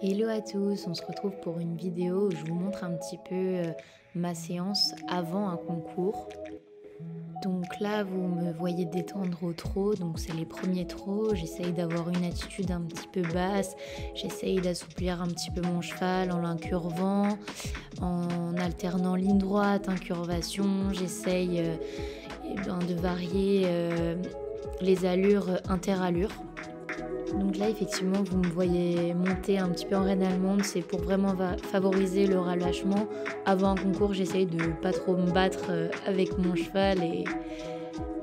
Hello à tous, on se retrouve pour une vidéo où je vous montre un petit peu ma séance avant un concours. Donc là, vous me voyez détendre au trot, donc c'est les premiers trots. J'essaye d'avoir une attitude un petit peu basse, j'essaye d'assouplir un petit peu mon cheval en l'incurvant, en alternant ligne droite, incurvation. J'essaye de varier les allures inter-allures. Donc là, effectivement, vous me voyez monter un petit peu en reine allemande, c'est pour vraiment favoriser le relâchement. Avant un concours, j'essaye de pas trop me battre avec mon cheval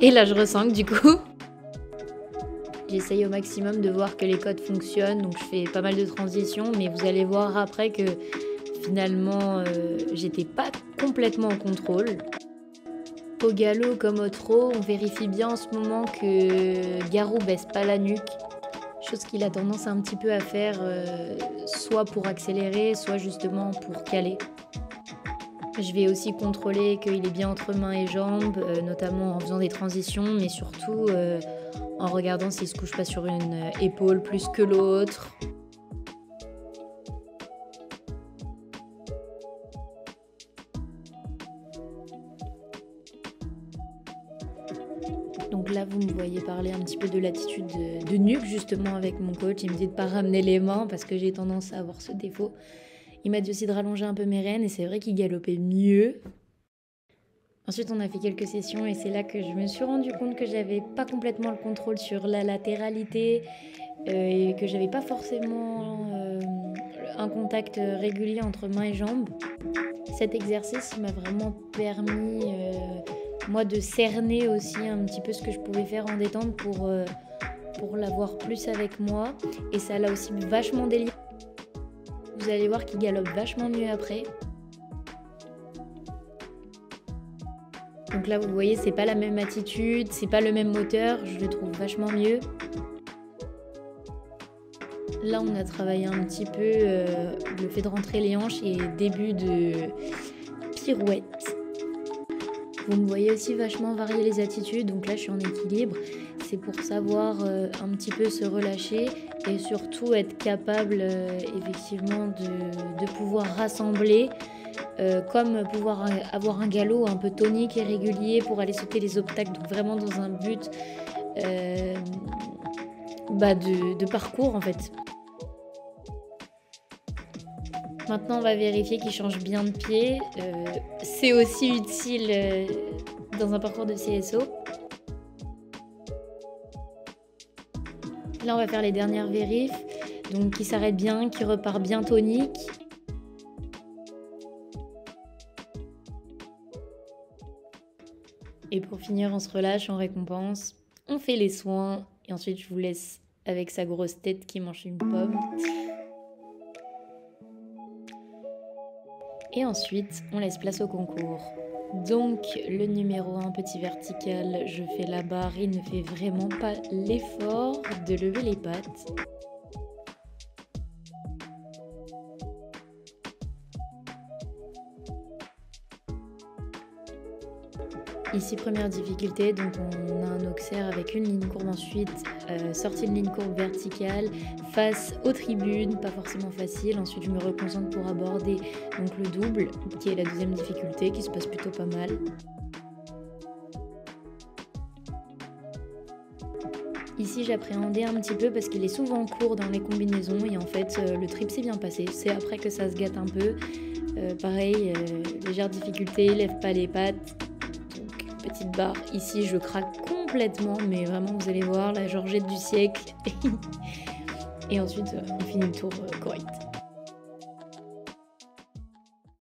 et là, je ressens que du coup, j'essaye au maximum de voir que les codes fonctionnent. Donc je fais pas mal de transitions, mais vous allez voir après que finalement, j'étais pas complètement en contrôle. Au galop comme au trot, on vérifie bien en ce moment que Garou baisse pas la nuque. Chose qu'il a tendance un petit peu à faire, soit pour accélérer, soit justement pour caler. Je vais aussi contrôler qu'il est bien entre mains et jambes, notamment en faisant des transitions, mais surtout en regardant s'il se couche pas sur une épaule plus que l'autre. Donc là, vous me voyez parler un petit peu de l'attitude de nuque, justement, avec mon coach. Il me dit de ne pas ramener les mains parce que j'ai tendance à avoir ce défaut. Il m'a dit aussi de rallonger un peu mes rênes et c'est vrai qu'il galopait mieux. Ensuite, on a fait quelques sessions et c'est là que je me suis rendu compte que j'avais pas complètement le contrôle sur la latéralité et que j'avais pas forcément un contact régulier entre mains et jambes. Cet exercice m'a vraiment permis... moi de cerner aussi un petit peu ce que je pouvais faire en détente pour l'avoir plus avec moi. Et ça l'a aussi vachement délié. Vous allez voir qu'il galope vachement mieux après. Donc là, vous voyez, c'est pas la même attitude, c'est pas le même moteur, je le trouve vachement mieux. Là, on a travaillé un petit peu le fait de rentrer les hanches et début de pirouette. Vous me voyez aussi vachement varier les attitudes, donc là je suis en équilibre. C'est pour savoir un petit peu se relâcher et surtout être capable effectivement de pouvoir rassembler, comme pouvoir avoir un galop un peu tonique et régulier pour aller sauter les obstacles, donc vraiment dans un but de parcours en fait. Maintenant, on va vérifier qu'il change bien de pied. C'est aussi utile dans un parcours de CSO. Là, on va faire les dernières vérifs. Donc, qui s'arrête bien, qui repart bien tonique. Et pour finir, on se relâche, on récompense. On fait les soins. Et ensuite, je vous laisse avec sa grosse tête qui mange une pomme. Et ensuite, on laisse place au concours. Donc, le numéro 1, petit vertical, je fais la barre. Il ne fait vraiment pas l'effort de lever les pattes. Ici, première difficulté, donc on a un auxerre avec une ligne courbe ensuite, sortie de ligne courbe verticale, face aux tribunes, pas forcément facile. Ensuite, je me reconcentre pour aborder donc le double, qui est la deuxième difficulté, qui se passe plutôt pas mal. Ici, j'appréhendais un petit peu parce qu'il est souvent court dans les combinaisons et en fait, le trip s'est bien passé. C'est après que ça se gâte un peu. Pareil, légère difficulté, lève pas les pattes. Petite barre, ici je craque complètement, mais vraiment vous allez voir la Georgette du siècle. Et ensuite on finit le tour correct.